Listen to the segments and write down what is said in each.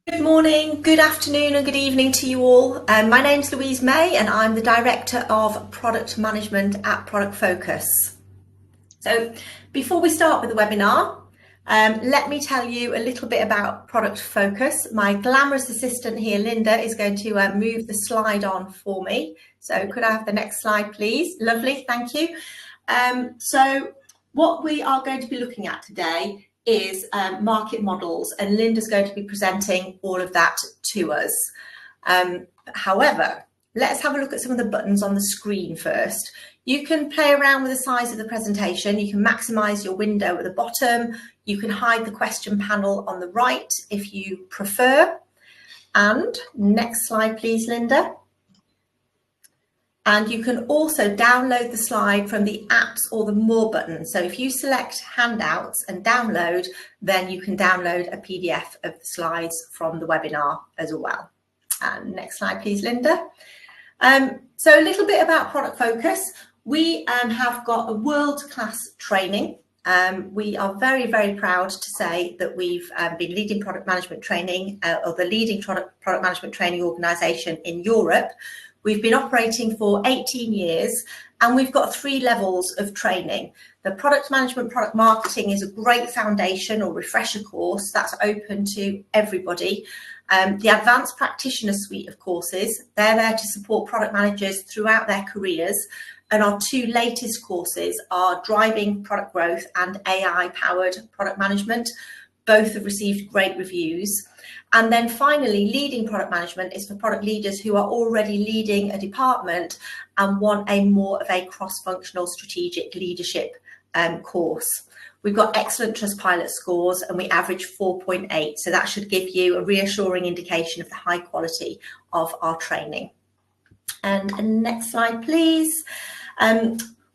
Good morning, good afternoon and good evening to you all. My name's Louise May and I'm the Director of Product Management at Product Focus. So before we start with the webinar, let me tell you a little bit about Product Focus. My glamorous assistant here, Linda, is going to move the slide on for me. So could I have the next slide, please? Lovely, thank you. So what we are going to be looking at today is market models, and Linda's going to be presenting all of that to us. However, let's have a look at some of the buttons on the screen first. You can play around with the size of the presentation. You can maximize your window at the bottom. You can hide the question panel on the right if you prefer. And next slide, please, Linda. And you can also download the slide from the apps or the More button. So if you select handouts and download, then you can download a PDF of the slides from the webinar as well. And next slide, please, Linda. So a little bit about Product Focus. We have got a world-class training. We are very, very proud to say that we've been leading product management training or the leading product management training organisation in Europe. We've been operating for 18 years and we've got 3 levels of training. The product management, product marketing is a great foundation or refresher course that's open to everybody. The advanced practitioner suite of courses, they're there to support product managers throughout their careers. And our 2 latest courses are driving product growth and AI powered product management. Both have received great reviews. And then finally, leading product management is for product leaders who are already leading a department and want a more of a cross-functional strategic leadership course. We've got excellent Trustpilot scores and we average 4.8. So that should give you a reassuring indication of the high quality of our training. And next slide, please.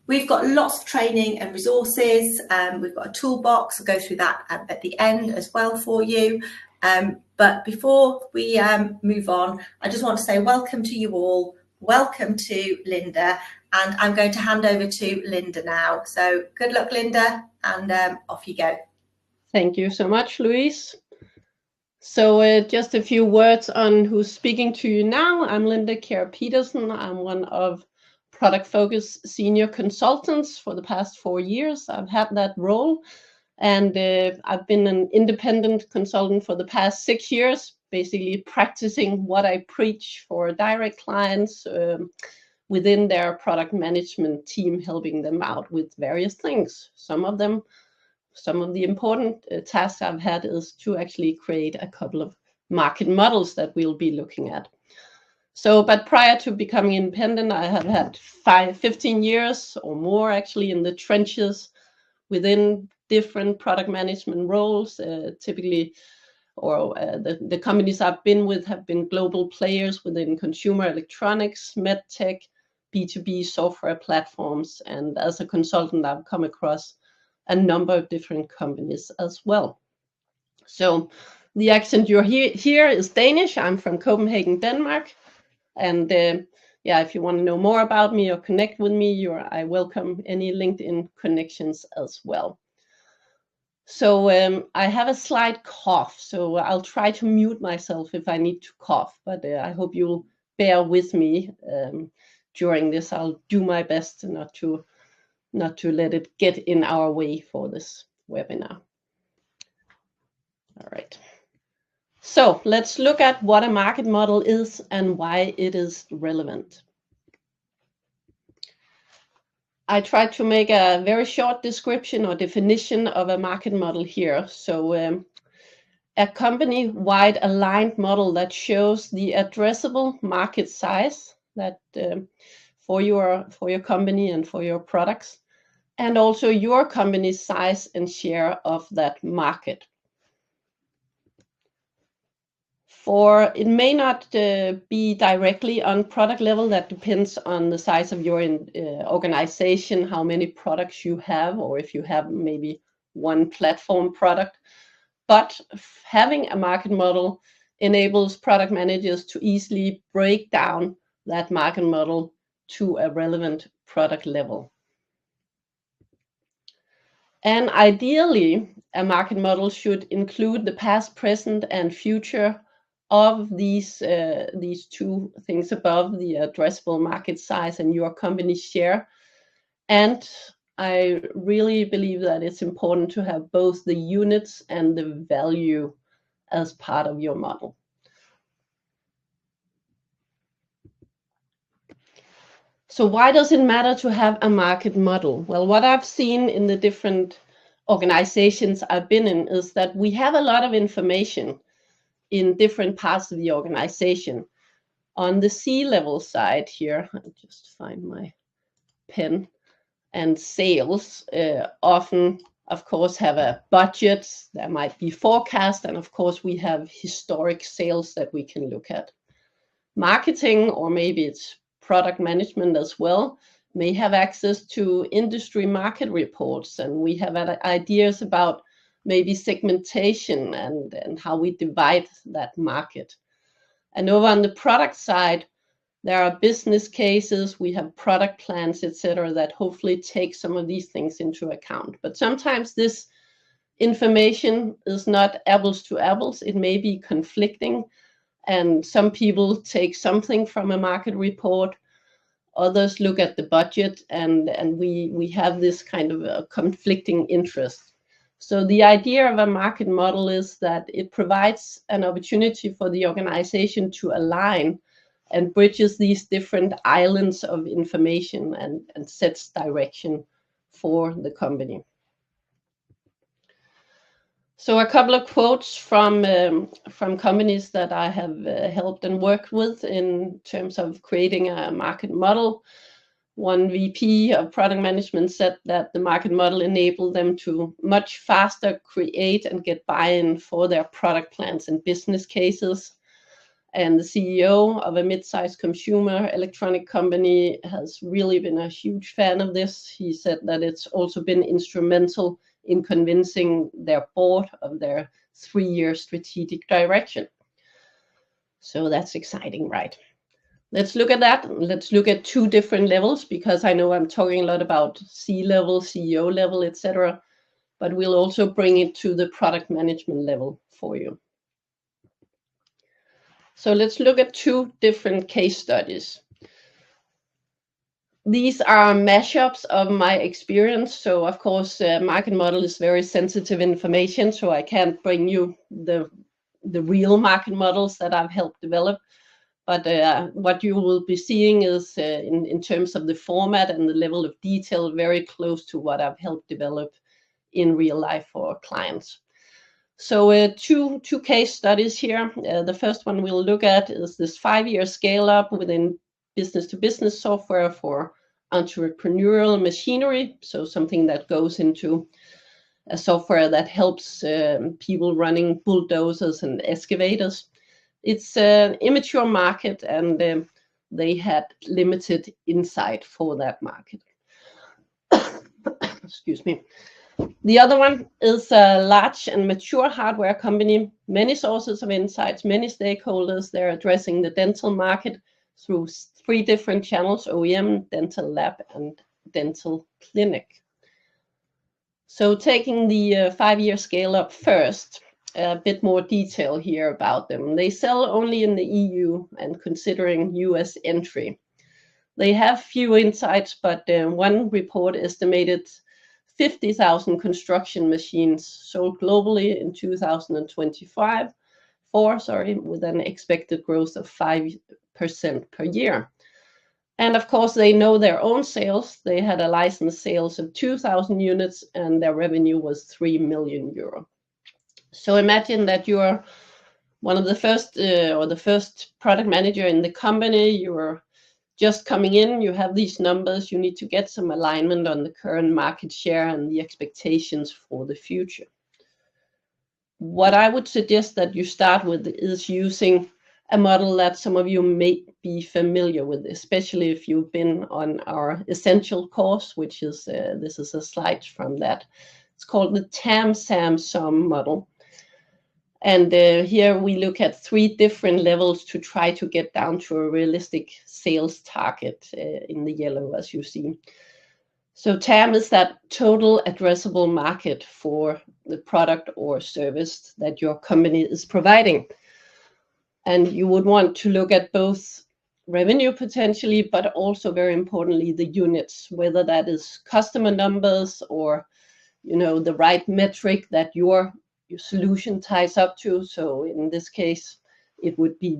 We've got lots of training and resources. We've got a toolbox. I'll go through that at the end as well for you. But before we move on, I just want to say welcome to you all. Welcome to Linda. And I'm going to hand over to Linda now. So good luck, Linda, and off you go. Thank you so much, Louise. So just a few words on who's speaking to you now. I'm Linda Kjær Petersen. I'm one of Product Focus senior consultants for the past 4 years. I've had that role. And I've been an independent consultant for the past 6 years, basically practicing what I preach for direct clients within their product management team, helping them out with various things. Some of the important tasks I've had is to actually create a couple of market models that we'll be looking at. So, but prior to becoming independent, I have had 15 years or more actually in the trenches within different product management roles, typically, or the companies I've been with have been global players within consumer electronics, medtech, B2B software platforms. And as a consultant, I've come across a number of different companies as well. So the accent you hear is Danish. I'm from Copenhagen, Denmark. And yeah, if you want to know more about me or connect with me, I welcome any LinkedIn connections as well. So I have a slight cough, so I'll try to mute myself if I need to cough, but I hope you'll bear with me during this. I'll do my best not to let it get in our way for this webinar. All right. So let's look at what a market model is and why it is relevant. I tried to make a very short description or definition of a market model here. So a company-wide aligned model that shows the addressable market size that for your company and for your products, and also your company's size and share of that market. For it may not be directly on product level. That depends on the size of your organization, how many products you have, or if you have maybe one platform product. But having a market model enables product managers to easily break down that market model to a relevant product level. And ideally, a market model should include the past, present, and future of these two things above, the addressable market size and your company's share. And I really believe that it's important to have both the units and the value as part of your model. So why does it matter to have a market model? Well, what I've seen in the different organizations I've been in is that we have a lot of information in different parts of the organization. On the C-level side here, I'll just find my pen, and sales often, of course, have a budget. There might be forecast, and of course, we have historic sales that we can look at. Marketing, or maybe it's product management as well, may have access to industry market reports, and we have ideas about maybe segmentation and how we divide that market. And over on the product side, there are business cases, we have product plans, etc., that hopefully take some of these things into account. But sometimes this information is not apples to apples. It may be conflicting, and some people take something from a market report, others look at the budget, and we have this kind of a conflicting interest. So the idea of a market model is that it provides an opportunity for the organization to align and bridges these different islands of information and sets direction for the company. So a couple of quotes from companies that I have helped and worked with in terms of creating a market model. One VP of product management said that the market model enabled them to much faster create and get buy-in for their product plans and business cases. And the CEO of a mid-sized consumer electronic company has really been a huge fan of this. He said that it's also been instrumental in convincing their board of their 3-year strategic direction. So that's exciting, right? Let's look at that. Let's look at 2 different levels, because I know I'm talking a lot about C-level, CEO level, etc. But we'll also bring it to the product management level for you. So let's look at 2 different case studies. These are mashups of my experience. So of course, market model is very sensitive information, so I can't bring you the real market models that I've helped develop. But what you will be seeing is in terms of the format and the level of detail, very close to what I've helped develop in real life for clients. So 2 case studies here. The first one we'll look at is this 5-year scale up within business-to-business software for entrepreneurial machinery. So something that goes into a software that helps people running bulldozers and excavators. It's an immature market, and they had limited insight for that market. Excuse me. The other one is a large and mature hardware company, many sources of insights, many stakeholders. They're addressing the dental market through 3 different channels: OEM, dental lab, and dental clinic. So taking the 5-year scale up first, a bit more detail here about them. They sell only in the EU and considering US entry. They have few insights, but one report estimated 50,000 construction machines sold globally in 2024, with an expected growth of 5% per year. And of course, they know their own sales. They had a license sales of 2,000 units, and their revenue was 3 million euro. So imagine that you are one of the first or the first product manager in the company. You're just coming in, you have these numbers, you need to get some alignment on the current market share and the expectations for the future. What I would suggest that you start with is using a model that some of you may be familiar with, especially if you've been on our essential course, which is, this is a slide from that. It's called the TAM-SAM-SUM model. And here we look at 3 different levels to try to get down to a realistic sales target in the yellow, as you see. So TAM is that total addressable market for the product or service that your company is providing. And you would want to look at both revenue potentially, but also very importantly, the units, whether that is customer numbers or, you know, the right metric that your solution ties up to. So in this case, it would be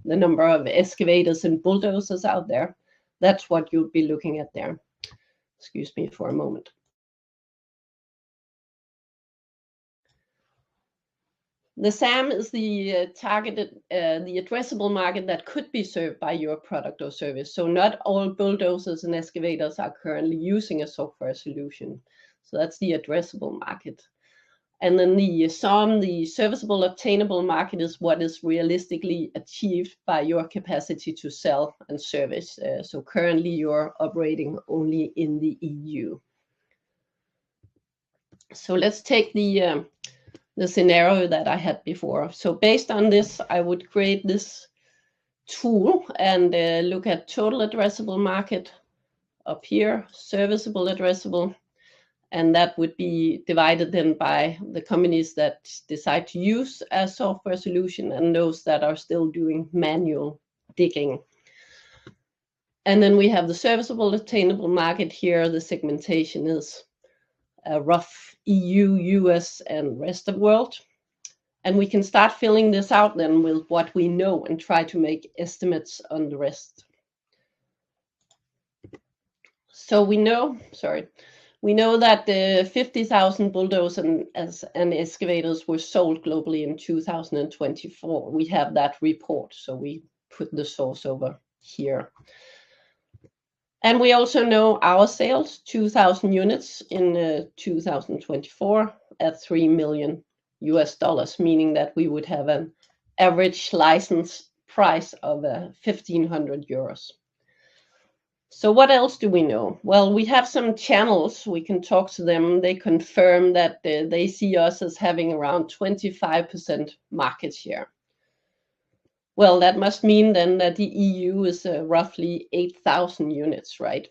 the number of excavators and bulldozers out there. That's what you'll be looking at there. Excuse me for a moment. The SAM is the targeted, the addressable market that could be served by your product or service. So not all bulldozers and excavators are currently using a software solution. So that's the addressable market. And then the SOM, the serviceable obtainable market, is what is realistically achieved by your capacity to sell and service. So currently you're operating only in the EU. So let's take the scenario that I had before. So based on this, I would create this tool and look at total addressable market up here, serviceable addressable, and that would be divided then by the companies that decide to use a software solution and those that are still doing manual digging. And then we have the serviceable attainable market here. The segmentation is a rough EU, US, and rest of world. And we can start filling this out then with what we know and try to make estimates on the rest. So we know that 50,000 bulldozers and excavators were sold globally in 2024. We have that report, so we put the source over here. And we also know our sales, 2,000 units in 2024 at $3 million, meaning that we would have an average license price of 1,500 euros. So what else do we know? Well, we have some channels. We can talk to them. They confirm that they see us as having around 25% market share. Well, that must mean then that the EU is roughly 8,000 units, right?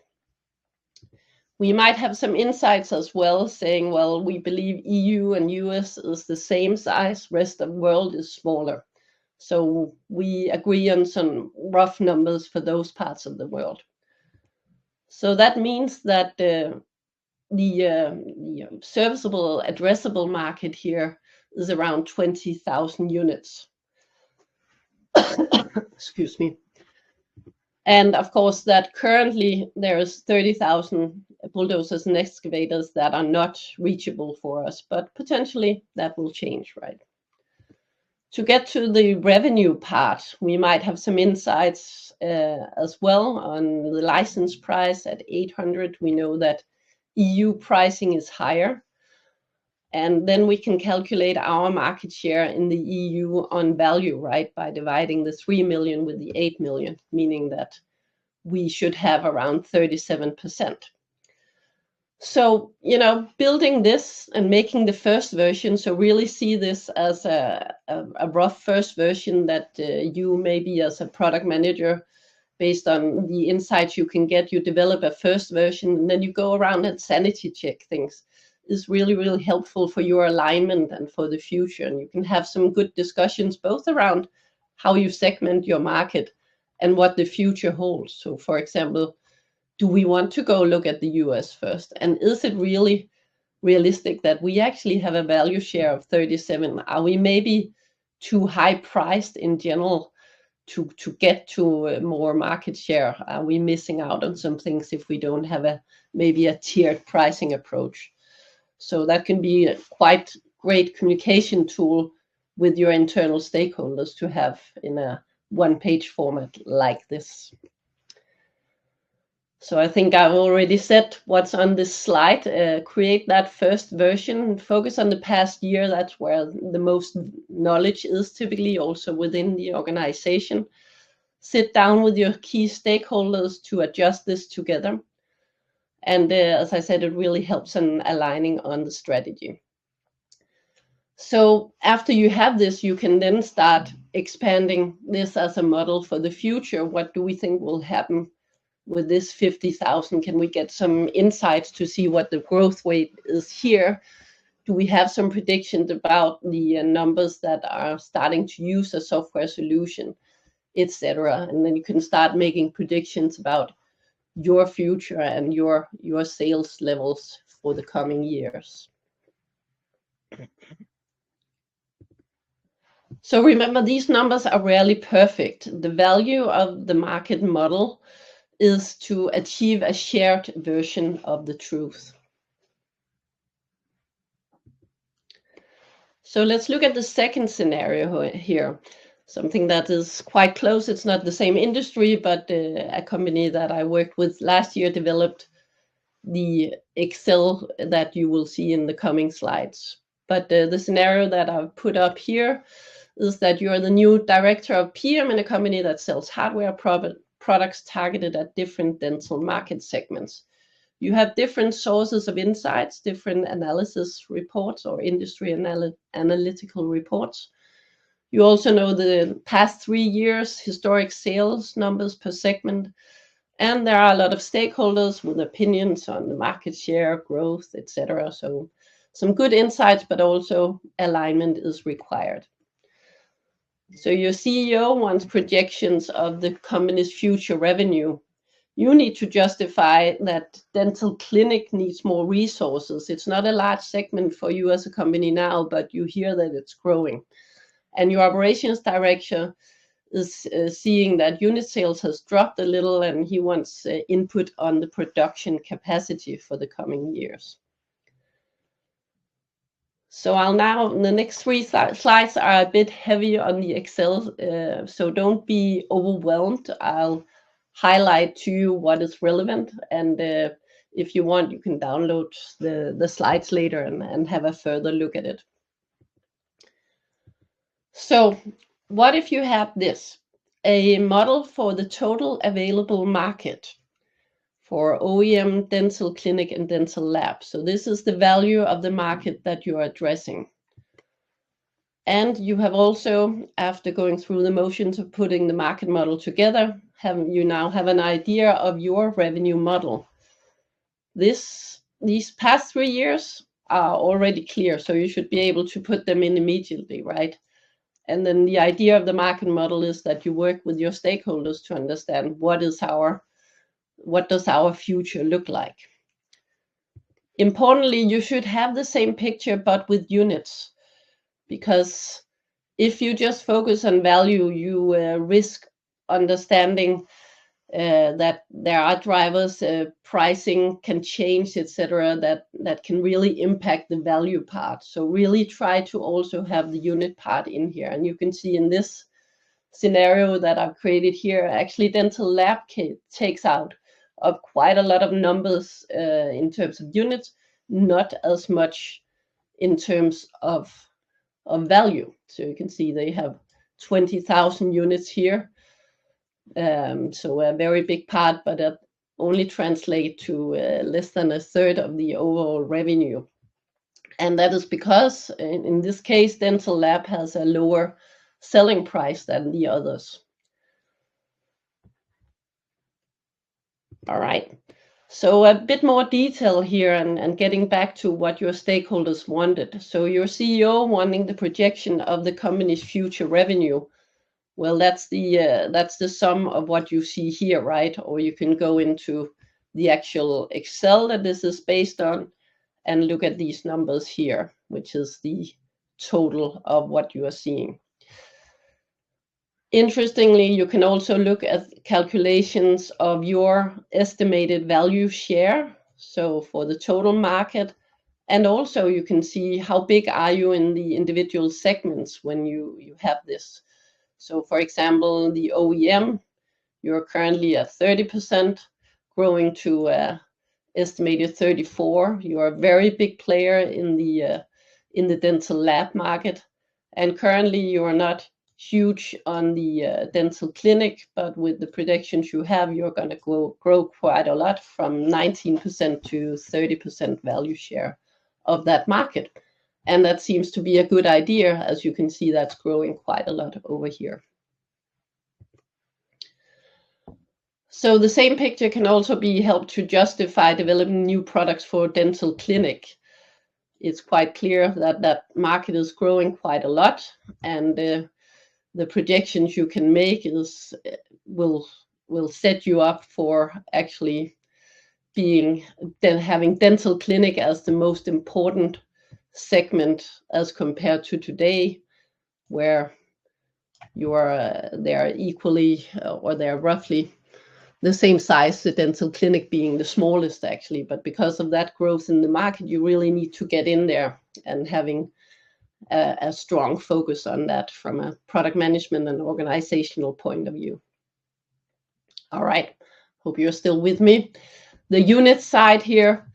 We might have some insights as well saying, well, we believe EU and US is the same size, rest of the world is smaller. So we agree on some rough numbers for those parts of the world. So that means that the serviceable addressable market here is around 20,000 units. Excuse me. And of course, that currently there is 30,000 bulldozers and excavators that are not reachable for us, but potentially that will change, right? To get to the revenue part, we might have some insights as well on the license price at 800. We know that EU pricing is higher. And then we can calculate our market share in the EU on value, right, by dividing the 3 million with the 8 million, meaning that we should have around 37%. So, you know, building this and making the first version, so really see this as a rough first version that you maybe as a product manager, based on the insights you can get, you develop a first version and then you go around and sanity check things. Is really, really helpful for your alignment and for the future. And you can have some good discussions both around how you segment your market and what the future holds. So for example, do we want to go look at the US first? And is it really realistic that we actually have a value share of 37? Are we maybe too high priced in general to get to more market share? Are we missing out on some things if we don't have maybe a tiered pricing approach? So that can be a quite great communication tool with your internal stakeholders to have in a one-page format like this. So I think I've already said what's on this slide. Create that first version, focus on the past year. That's where the most knowledge is typically also within the organization. Sit down with your key stakeholders to adjust this together. And as I said, it really helps in aligning on the strategy. So after you have this, you can then start expanding this as a model for the future. What do we think will happen with this 50,000? Can we get some insights to see what the growth rate is here? do we have some predictions about the numbers that are starting to use a software solution, etc. And then you can start making predictions about your future and your sales levels for the coming years. So remember, these numbers are rarely perfect. The value of the market model is to achieve a shared version of the truth. So let's look at the second scenario here, something that is quite close. It's not the same industry, but a company that I worked with last year developed the Excel that you will see in the coming slides. But the scenario that I've put up here is that you're the new director of PM in a company that sells hardware products targeted at different dental market segments. You have different sources of insights, different analysis reports or industry analytical reports. You also know the past 3 years historic sales numbers per segment. And there are a lot of stakeholders with opinions on the market share, growth, etc. So some good insights, but also alignment is required. So your CEO wants projections of the company's future revenue. You need to justify that dental clinic needs more resources. It's not a large segment for you as a company now, but you hear that it's growing. And your operations director is seeing that unit sales has dropped a little, and he wants input on the production capacity for the coming years. So I'll now, the next 3 slides are a bit heavy on the Excel, so don't be overwhelmed. I'll highlight to you what is relevant, and if you want, you can download the slides later and have a further look at it. So what if you have this, a model for the total available market for OEM, dental clinic, and dental lab. So this is the value of the market that you are addressing. And you have also, after going through the motions of putting the market model together, you now have an idea of your revenue model. These past 3 years are already clear, so you should be able to put them in immediately, right? And then the idea of the market model is that you work with your stakeholders to understand what does our future look like. Importantly, you should have the same picture, but with units, because if you just focus on value, you risk understanding that there are drivers, pricing can change, etc., that can really impact the value part. So really try to also have the unit part in here. And you can see in this scenario that I've created here, actually dental lab takes out of quite a lot of numbers in terms of units, not as much in terms of value. So you can see they have 20,000 units here. So a very big part, but that only translate to less than a third of the overall revenue. And that is because in this case, dental lab has a lower selling price than the others. All right. So a bit more detail here and getting back to what your stakeholders wanted. So your CEO wanting the projection of the company's future revenue. Well, that's the sum of what you see here, right? Or you can go into the actual Excel that this is based on and look at these numbers here, which is the total of what you are seeing. Interestingly, you can also look at calculations of your estimated value share, so for the total market, and also you can see how big are you in the individual segments when you have this. So for example, the OEM, you're currently at 30%, growing to estimated 34%. You're a very big player in the dental lab market, and currently you are not huge on the dental clinic, but with the predictions you have, you're going to grow quite a lot from 19% to 30% value share of that market. And that seems to be a good idea. As you can see, that's growing quite a lot over here. So the same picture can also be helped to justify developing new products for dental clinic. it's quite clear that that market is growing quite a lot, and the projections you can make is will set you up for actually having dental clinic as the most important segment as compared to today, where they're equally or they're roughly the same size, the dental clinic being the smallest actually. But because of that growth in the market, you really need to get in there and having a strong focus on that from a product management and organizational point of view. All right, hope you're still with me. The unit side here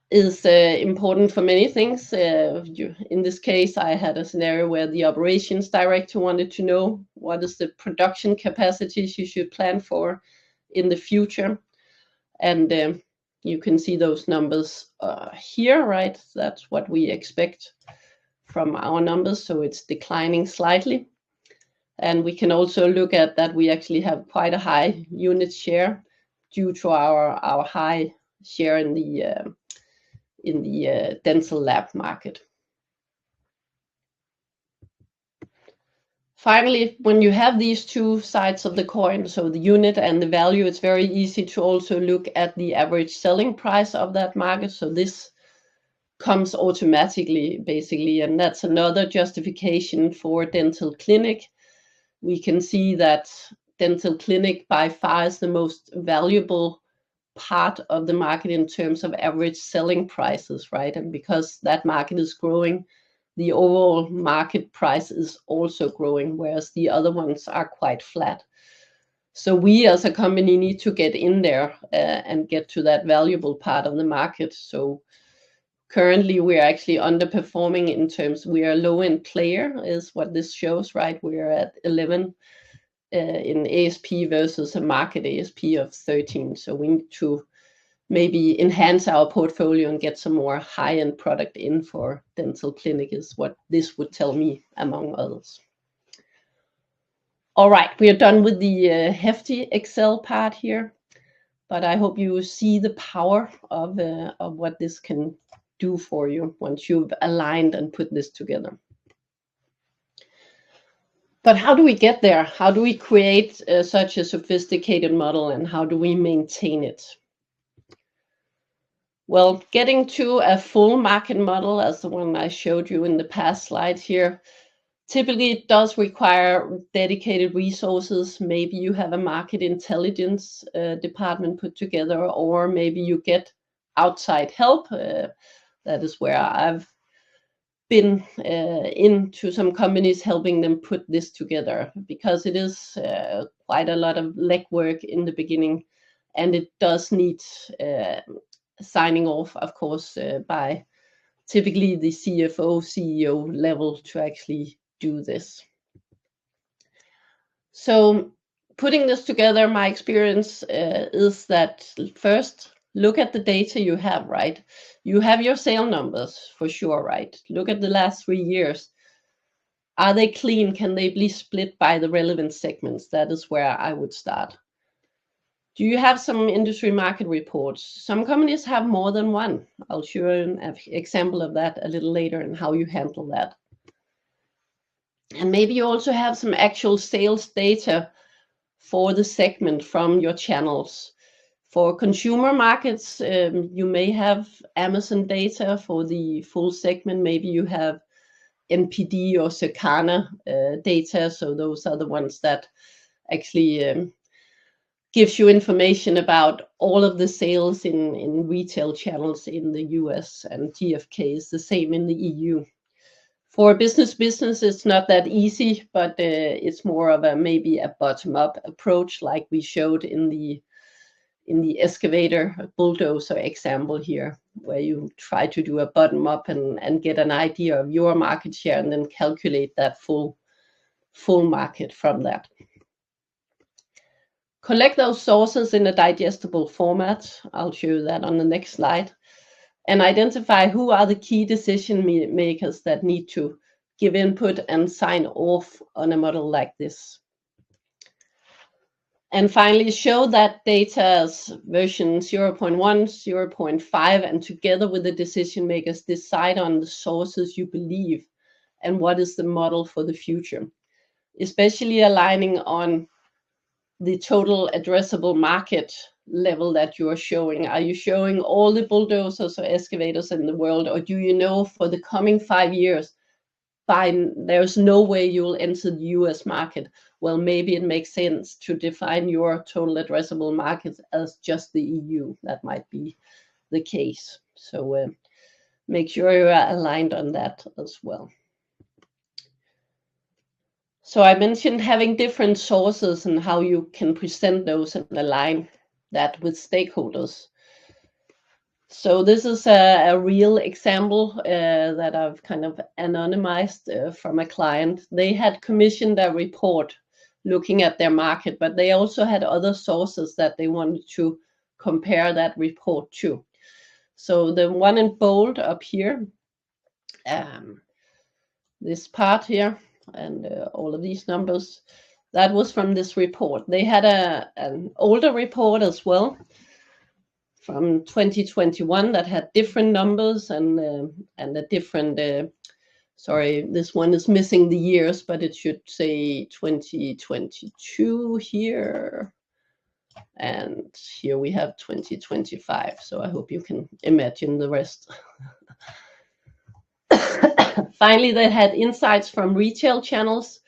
is important for many things. In this case, I had a scenario where the operations director wanted to know what is the production capacities you should plan for in the future. And you can see those numbers here, right? That's what we expect from our numbers. So it's declining slightly. And we can also look at that we actually have quite a high unit share due to our high share in the dental lab market. Finally, when you have these two sides of the coin, so the unit and the value, it's very easy to also look at the average selling price of that market. So this comes automatically, basically, and that's another justification for dental clinic. We can see that dental clinic by far is the most valuable part of the market in terms of average selling prices, right? And because that market is growing, the overall market price is also growing, whereas the other ones are quite flat. So we as a company need to get in there and get to that valuable part of the market. So currently we're actually underperforming in terms, we are a low-end player is what this shows, right? We're at 11 in ASP versus a market ASP of 13. So we need to maybe enhance our portfolio and get some more high-end product in for dental clinic is what this would tell me, among others. All right, we are done with the hefty Excel part here, but I hope you see the power of what this can do for you once you've aligned and put this together. But how do we get there? How do we create such a sophisticated model, and how do we maintain it? Well, getting to a full market model, as the one I showed you in the past slide here, typically it does require dedicated resources. Maybe you have a market intelligence department put together, or maybe you get outside help. That is where I've been into some companies helping them put this together, because it is quite a lot of legwork in the beginning, and it does need signing off, of course, by typically the CFO, CEO level to actually do this. So putting this together, my experience is that first, look at the data you have, right? You have your sale numbers for sure, right? Look at the last 3 years. Are they clean? Can they be split by the relevant segments? That is where I would start. Do you have some industry market reports? Some companies have more than one. I'll show you an example of that a little later and how you handle that. And maybe you also have some actual sales data for the segment from your channels. For consumer markets, you may have Amazon data for the full segment. Maybe you have NPD or Circana data. So those are the ones that actually gives you information about all of the sales in retail channels in the US, and GfK is the same in the EU. For business, it's not that easy, but it's more of a maybe a bottom-up approach, like we showed in the excavator bulldozer example here, where you try to do a bottom-up and get an idea of your market share and then calculate that full market from that. Collect those sources in a digestible format. I'll show you that on the next slide. And identify who are the key decision makers that need to give input and sign off on a model like this. And finally, show that data as version 0.1, 0.5, and together with the decision makers, decide on the sources you believe and what is the model for the future, especially aligning on the total addressable market level that you are showing. Are you showing all the bulldozers or excavators in the world, or do you know for the coming 5 years, there's no way you'll enter the US market? Well, maybe it makes sense to define your total addressable market as just the EU. That might be the case. So make sure you are aligned on that as well. So I mentioned having different sources and how you can present those and align that with stakeholders. So this is a real example that I've kind of anonymized from a client. They had commissioned a report looking at their market, but they also had other sources that they wanted to compare that report to. So the one in bold up here, this part here, and all of these numbers, that was from this report. They had an older report as well from 2021 that had different numbers and a different, sorry, this one is missing the years, but it should say 2022 here. And here we have 2025. So I hope you can imagine the rest. Finally, they had insights from retail channels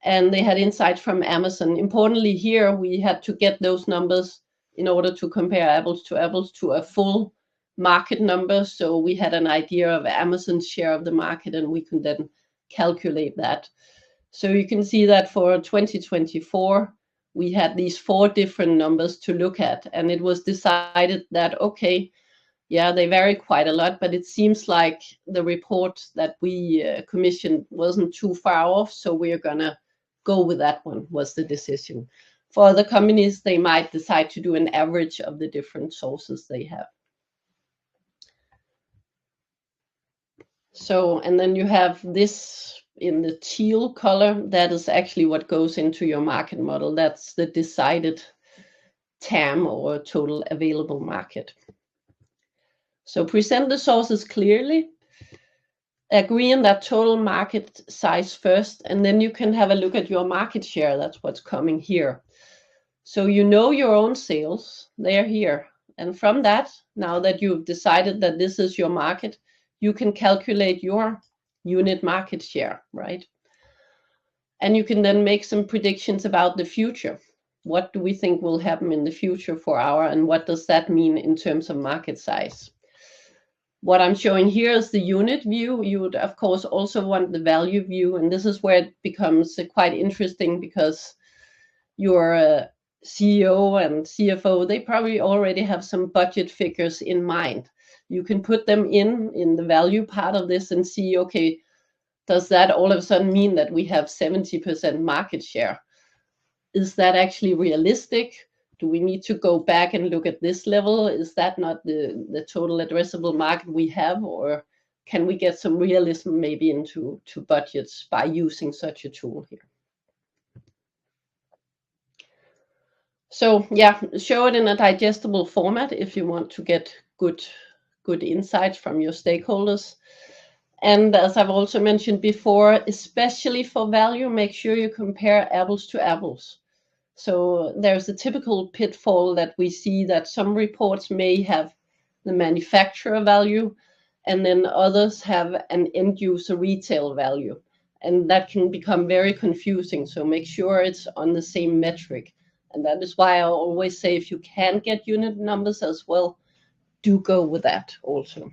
and they had insights from Amazon. Importantly here, we had to get those numbers in order to compare apples to a full market number. So we had an idea of Amazon's share of the market and we could then calculate that. So you can see that for 2024, we had these 4 different numbers to look at. And it was decided that, okay, yeah, they vary quite a lot, but it seems like the report that we commissioned wasn't too far off. So we're going to go with that one, was the decision. For other companies, they might decide to do an average of the different sources they have. So, and then you have this in the teal color. That is actually what goes into your market model. That's the decided TAM, or total available market. So present the sources clearly, agree on that total market size first, and then you can have a look at your market share. That's what's coming here. So you know your own sales, they're here. And from that, now that you've decided that this is your market, you can calculate your unit market share, right? And you can then make some predictions about the future. What do we think will happen in the future for and what does that mean in terms of market size? What I'm showing here is the unit view. You would, of course, also want the value view. And this is where it becomes quite interesting because your CEO and CFO, they probably already have some budget figures in mind. You can put them in the value part of this and see, okay, does that all of a sudden mean that we have 70% market share? Is that actually realistic? Do we need to go back and look at this level? Is that not the total addressable market we have? Or can we get some realism maybe into budgets by using such a tool here? So yeah, show it in a digestible format if you want to get good insights from your stakeholders. And as I've also mentioned before, especially for value, make sure you compare apples to apples. So there's a typical pitfall that we see that some reports may have the manufacturer value and then others have an end user retail value. And that can become very confusing. So make sure it's on the same metric. And that is why I always say if you can get unit numbers as well, do go with that also.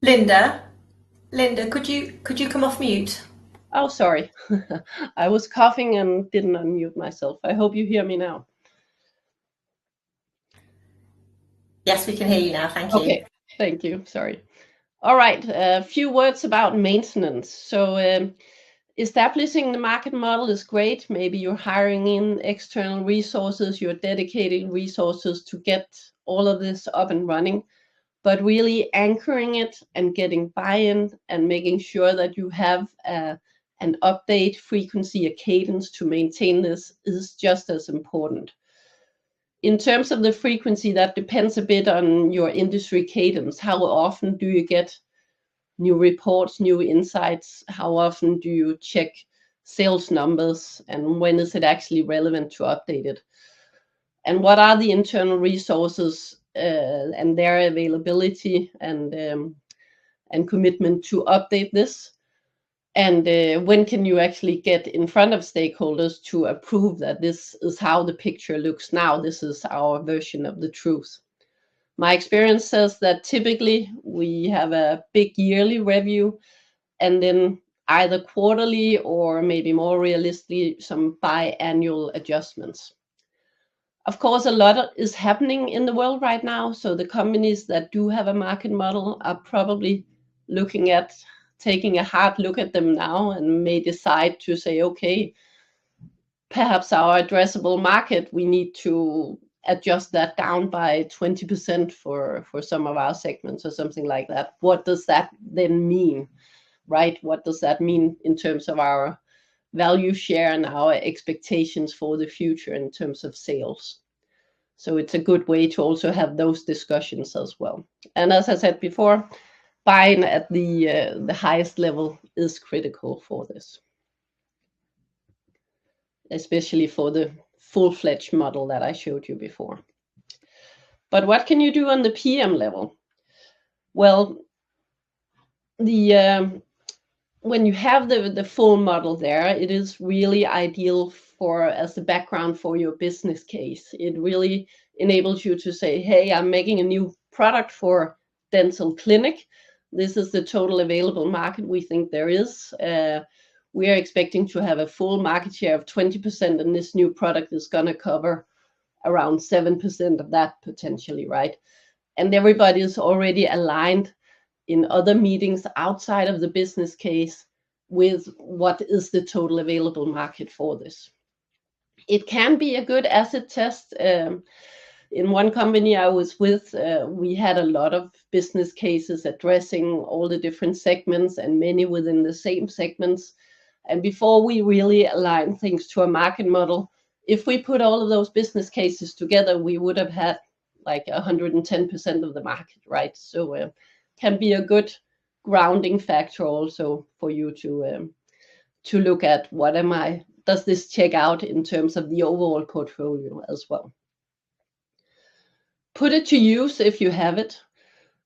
Linda, could you come off mute? Oh, sorry. I was coughing and didn't unmute myself. I hope you hear me now. Yes, we can hear you now. Thank you. Okay, thank you. Sorry. All right, a few words about maintenance. So establishing the market model is great. Maybe you're hiring in external resources, you're dedicating resources to get all of this up and running, but really anchoring it and getting buy-in and making sure that you have an update frequency, a cadence to maintain this is just as important. In terms of the frequency, that depends a bit on your industry cadence. How often do you get new reports, new insights? How often do you check sales numbers? And when is it actually relevant to update it? And what are the internal resources and their availability and commitment to update this? And when can you actually get in front of stakeholders to approve that this is how the picture looks now? This is our version of the truth. My experience says that typically we have a big yearly review and then either quarterly or maybe more realistically some biannual adjustments. Of course, a lot is happening in the world right now. So the companies that do have a market model are probably looking at taking a hard look at them now and may decide to say, okay, perhaps our addressable market, we need to adjust that down by 20% for some of our segments or something like that. What does that then mean, right? What does that mean in terms of our value share and our expectations for the future in terms of sales? So it's a good way to also have those discussions as well. And as I said before, buy-in at the highest level is critical for this, especially for the full-fledged model that I showed you before. But what can you do on the PM level? Well, when you have the full model there, it is really ideal as a background for your business case. It really enables you to say, hey, I'm making a new product for dental clinic. This is the total available market we think there is. We are expecting to have a full market share of 20%, and this new product is going to cover around 7% of that potentially, right? And everybody is already aligned in other meetings outside of the business case with what is the total available market for this. It can be a good asset test. In one company I was with, we had a lot of business cases addressing all the different segments and many within the same segments. And before we really aligned things to a market model, if we put all of those business cases together, we would have had like 110% of the market, right? So can be a good grounding factor also for you to look at does this check out in terms of the overall portfolio as well. Put it to use if you have it.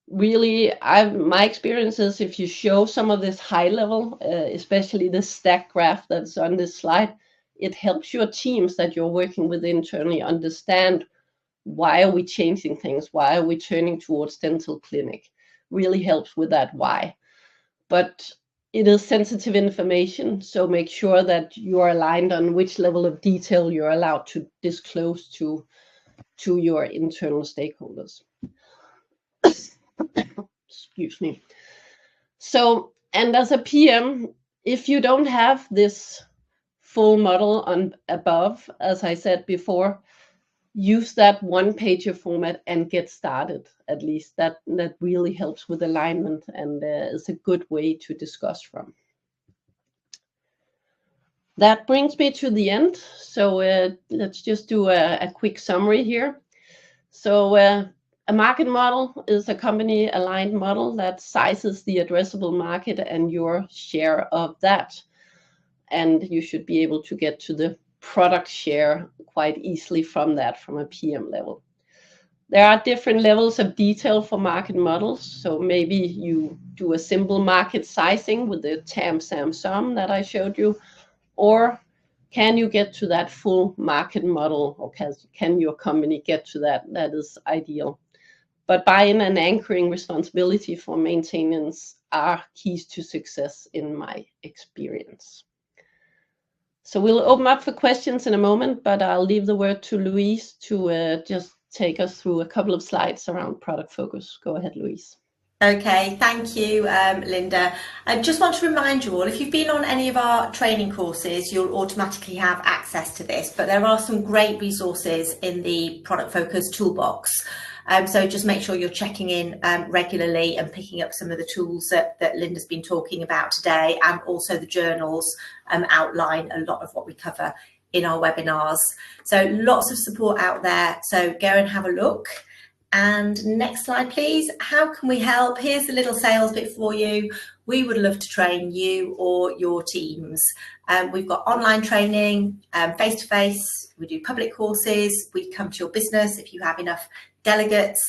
Really, my experience is if you show some of this high level, especially the stack graph that's on this slide, it helps your teams that you're working with internally understand why are we changing things? Why are we turning towards dental clinic? Really helps with that why. But it is sensitive information, so make sure that you are aligned on which level of detail you're allowed to disclose to your internal stakeholders. Excuse me. So, and as a PM, if you don't have this full model on above, as I said before, use that one-pager format and get started. At least that really helps with alignment and is a good way to discuss from. That brings me to the end. So let's just do a quick summary here. So a market model is a company aligned model that sizes the addressable market and your share of that. And you should be able to get to the product share quite easily from a PM level. There are different levels of detail for market models. So maybe you do a simple market sizing with the TAM, SAM, SUM that I showed you. Or can you get to that full market model, or can your company get to that? That is ideal. But buy-in and anchoring responsibility for maintenance are keys to success in my experience. So we'll open up for questions in a moment, but I'll leave the word to Louise to just take us through a couple of slides around product focus. Go ahead, Louise. Okay, thank you, Linda. I just want to remind you all, if you've been on any of our training courses, you'll automatically have access to this, but there are some great resources in the Product Focus Toolbox. So just make sure you're checking in regularly and picking up some of the tools that Linda's been talking about today, and also the journals outline a lot of what we cover in our webinars. So lots of support out there, so go and have a look. And next slide, please. How can we help? Here's the little sales bit for you. We would love to train you or your teams. We've got online training, face-to-face. We do public courses. We come to your business if you have enough delegates.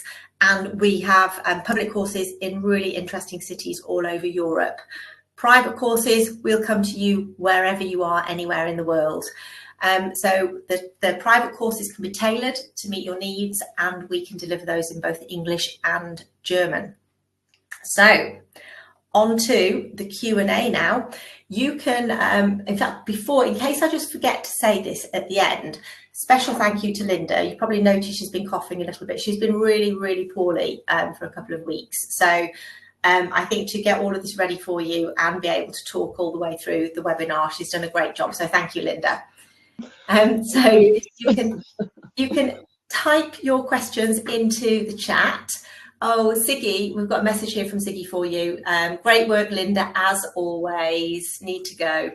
And we have public courses in really interesting cities all over Europe. Private courses, we'll come to you wherever you are, anywhere in the world. So the private courses can be tailored to meet your needs, and we can deliver those in both English and German. So on to the Q&A now. You can, in fact, in case I just forget to say this at the end, special thank you to Linda. You probably noticed she's been coughing a little bit. She's been really, really poorly for a couple of weeks. So I think to get all of this ready for you and be able to talk all the way through the webinar, she's done a great job. So thank you, Linda. So you can type your questions into the chat. Oh, Siggy, we've got a message here from Siggy for you. Great work, Linda, as always. Need to go.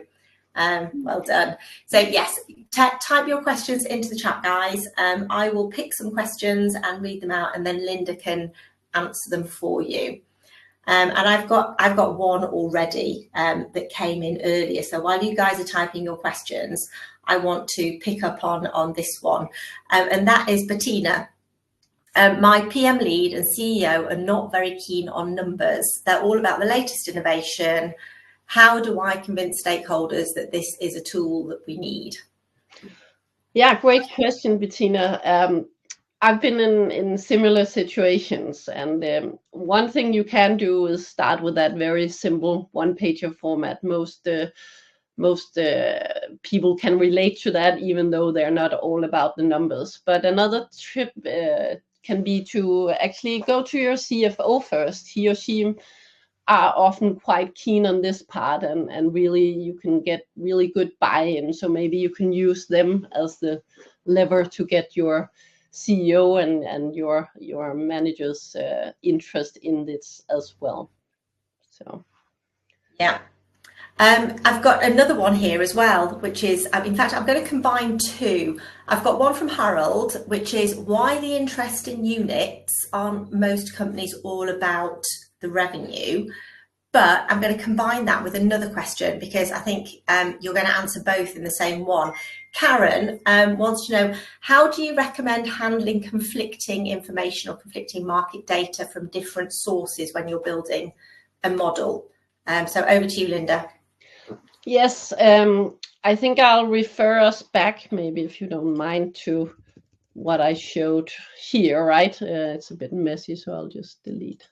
Well done. So yes, type your questions into the chat, guys. I will pick some questions and read them out, and then Linda can answer them for you. And I've got one already that came in earlier. So while you guys are typing your questions, I want to pick up on this one, and that is Bettina. My PM lead and CEO are not very keen on numbers. They're all about the latest innovation. How do I convince stakeholders that this is a tool that we need? Yeah, great question, Bettina. I've been in similar situations, and one thing you can do is start with that very simple one-pager format. Most people can relate to that, even though they're not all about the numbers. But another tip can be to actually go to your CFO first. He or she are often quite keen on this part, and really you can get really good buy-in. So maybe you can use them as the lever to get your CEO and your manager's interest in this as well. So yeah. I've got another one here as well, which is, in fact, I'm going to combine two. I've got one from Harold, which is why the interest in units. Aren't most companies all about the revenue? But I'm going to combine that with another question, because I think you're going to answer both in the same one. Karen wants to know, how do you recommend handling conflicting information or conflicting market data from different sources when you're building a model? So over to you, Linda. Yes, I think I'll refer us back, maybe if you don't mind, to what I showed here, right? It's a bit messy, so I'll just delete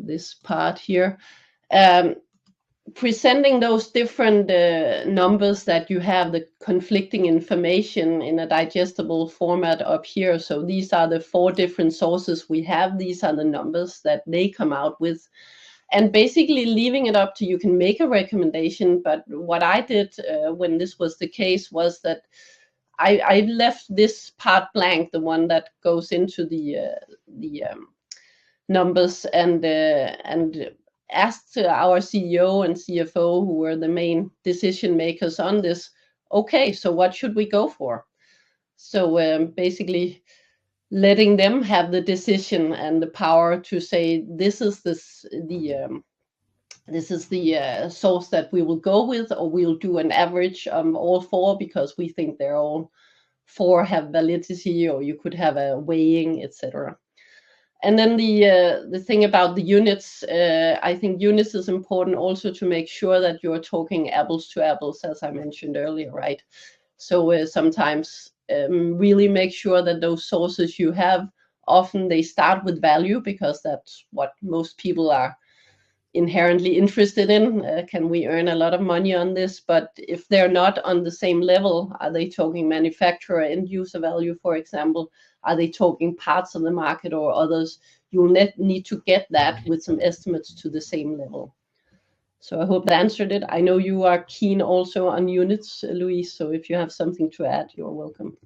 this part here. Presenting those different numbers that you have, the conflicting information in a digestible format up here. So these are the 4 different sources we have. These are the numbers that they come out with. And basically leaving it up to you can make a recommendation. But what I did when this was the case was that I left this part blank, the one that goes into the numbers, and asked our CEO and CFO, who were the main decision makers on this, okay, so what should we go for? So basically letting them have the decision and the power to say, this is the source that we will go with, or we'll do an average of all 4 because we think they're all 4 have validity, or you could have a weighing, etc. And then the thing about the units, I think units is important also to make sure that you're talking apples to apples, as I mentioned earlier, right? So sometimes really make sure that those sources you have, often they start with value, because that's what most people are inherently interested in. Can we earn a lot of money on this? But if they're not on the same level, are they talking manufacturer end user value, for example? Are they talking parts of the market or others? you'll need to get that with some estimates to the same level. So I hope that answered it. I know you are keen also on units, Louise, so if you have something to add, you're welcome.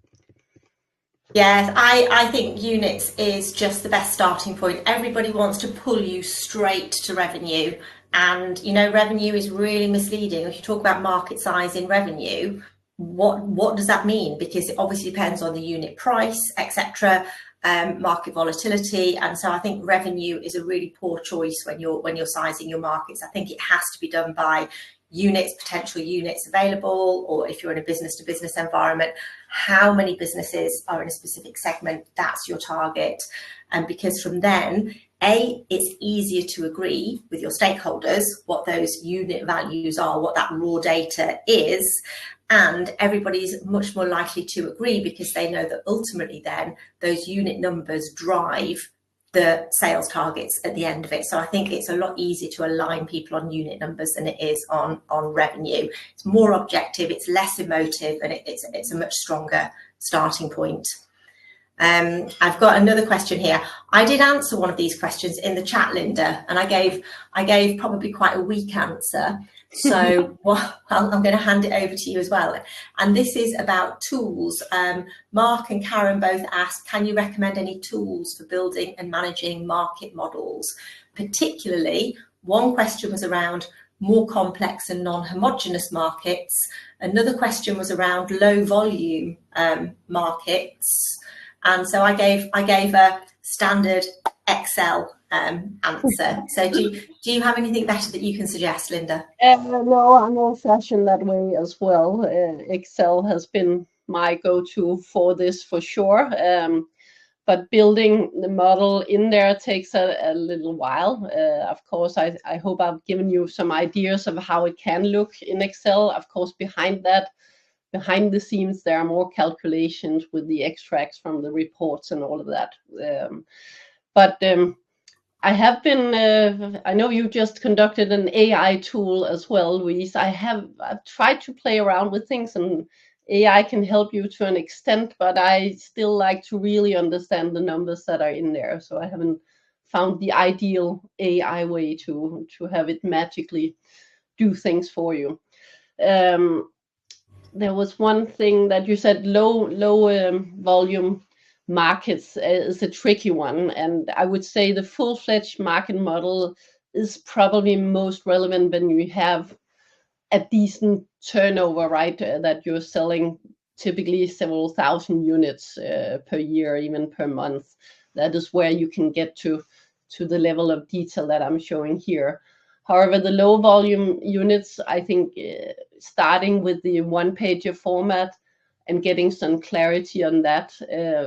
Yes, I think units is just the best starting point. Everybody wants to pull you straight to revenue, and revenue is really misleading. If you talk about market size in revenue, what does that mean? Because it obviously depends on the unit price, etc., market volatility, and so I think revenue is a really poor choice when you're sizing your markets. I think it has to be done by units, potential units available, or if you're in a business-to-business environment, how many businesses are in a specific segment, that's your target. And because from then, it's easier to agree with your stakeholders what those unit values are, what that raw data is, and everybody's much more likely to agree because they know that ultimately then those unit numbers drive the sales targets at the end of it. So I think it's a lot easier to align people on unit numbers than it is on revenue. It's more objective, it's less emotive, and it's a much stronger starting point. I've got another question here. I did answer one of these questions in the chat, Linda, and I gave probably quite a weak answer. So I'm going to hand it over to you as well. And this is about tools. Mark and Karen both asked, can you recommend any tools for building and managing market models? Particularly, one question was around more complex and non-homogeneous markets. Another question was around low volume markets. And so I gave a standard Excel answer. So do you have anything better that you can suggest, Linda? No, I'm old-fashioned that way as well. Excel has been my go-to for this for sure. But building the model in there takes a little while. Of course, I hope I've given you some ideas of how it can look in Excel. Of course, behind the scenes, there are more calculations with the extracts from the reports and all of that. I have been, I know you just conducted an AI tool as well, Louise. I've tried to play around with things, and AI can help you to an extent, but I still like to really understand the numbers that are in there. So I haven't found the ideal AI way to have it magically do things for you. There was one thing that you said, low volume markets is a tricky one, and I would say the full-fledged market model is probably most relevant when you have a decent turnover, right? That you're selling typically several thousand units per year, even per month. That is where you can get to the level of detail that I'm showing here. However, the low volume units, I think starting with the one-pager format and getting some clarity on that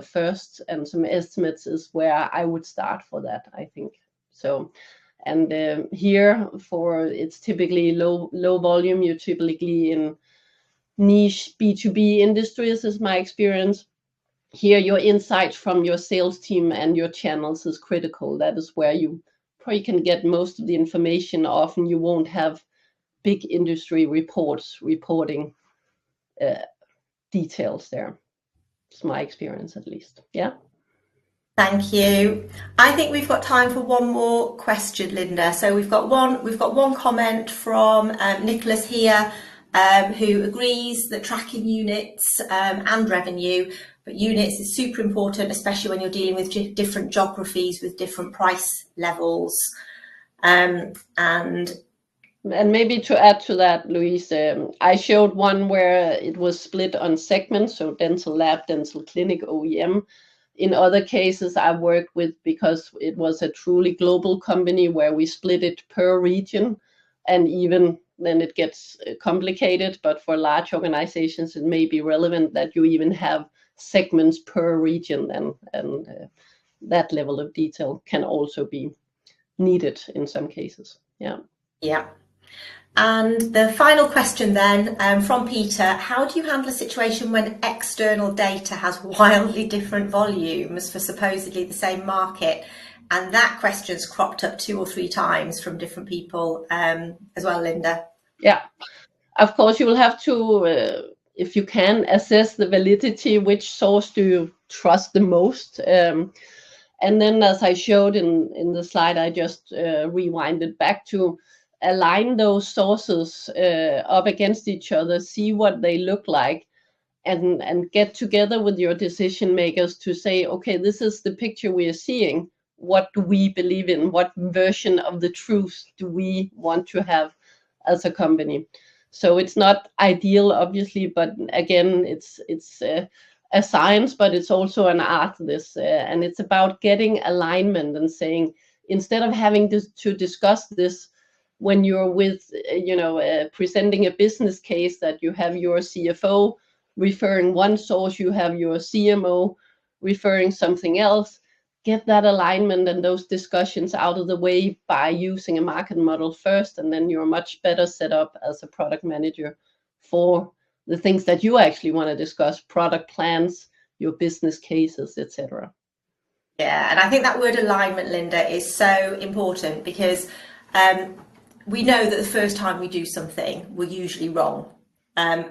first and some estimates is where I would start for that, I think. So, and here it's typically low volume. You're typically in niche B2B industries, is my experience. Here, your insights from your sales team and your channels is critical. That is where you probably can get most of the information. Often you won't have big industry reports reporting details there. It's my experience, at least. Yeah. Thank you. I think we've got time for one more question, Linda. So we've got one comment from Nicholas here, who agrees that tracking units and revenue, but units is super important, especially when you're dealing with different geographies with different price levels. And maybe to add to that, Louise, I showed one where it was split on segments, so dental lab, dental clinic, OEM. In other cases, I worked with, because it was a truly global company, where we split it per region, and even then it gets complicated. But for large organizations, it may be relevant that you even have segments per region, and that level of detail can also be needed in some cases. Yeah. Yeah. And the final question then from Peter, how do you handle a situation when external data has wildly different volumes for supposedly the same market? And that question's cropped up 2 or 3 times from different people as well, Linda. Yeah, of course, you will have to, if you can, assess the validity. Which source do you trust the most? And then, as I showed in the slide, I just rewinded back to align those sources up against each other, see what they look like, and get together with your decision makers to say, okay, this is the picture we are seeing. What do we believe in? What version of the truth do we want to have as a company? So it's not ideal, obviously, but again, it's a science, but it's also an art. And it's about getting alignment and saying, instead of having to discuss this when you're with, presenting a business case, that you have your CFO referring one source, you have your CMO referring something else. Get that alignment and those discussions out of the way by using a market model first, and then you're much better set up as a product manager for the things that you actually want to discuss, product plans, your business cases, etc. Yeah, and I think that word alignment, Linda, is so important, because we know that the first time we do something, we're usually wrong. And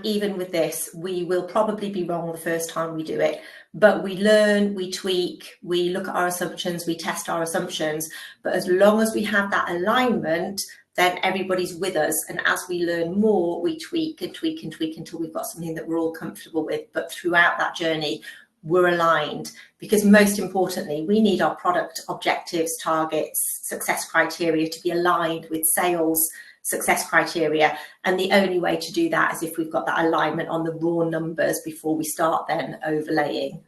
even with this, we will probably be wrong the first time we do it, but we learn, we tweak, we look at our assumptions, we test our assumptions. But as long as we have that alignment, then everybody's with us. And as we learn more, we tweak and tweak and tweak until we've got something that we're all comfortable with. But throughout that journey, we're aligned, because most importantly, we need our product objectives, targets, success criteria to be aligned with sales success criteria. And the only way to do that is if we've got that alignment on the raw numbers before we start then overlaying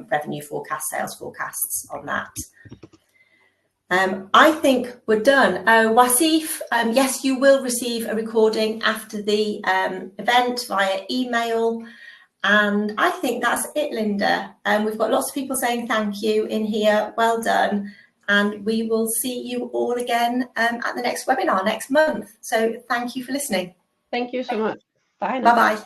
revenue forecasts, sales forecasts on that. I think we're done. Wasif, yes, you will receive a recording after the event via email. And I think that's it, Linda. We've got lots of people saying thank you in here. Well done. And we will see you all again at the next webinar next month. So thank you for listening. Thank you so much. Bye now. Bye-bye.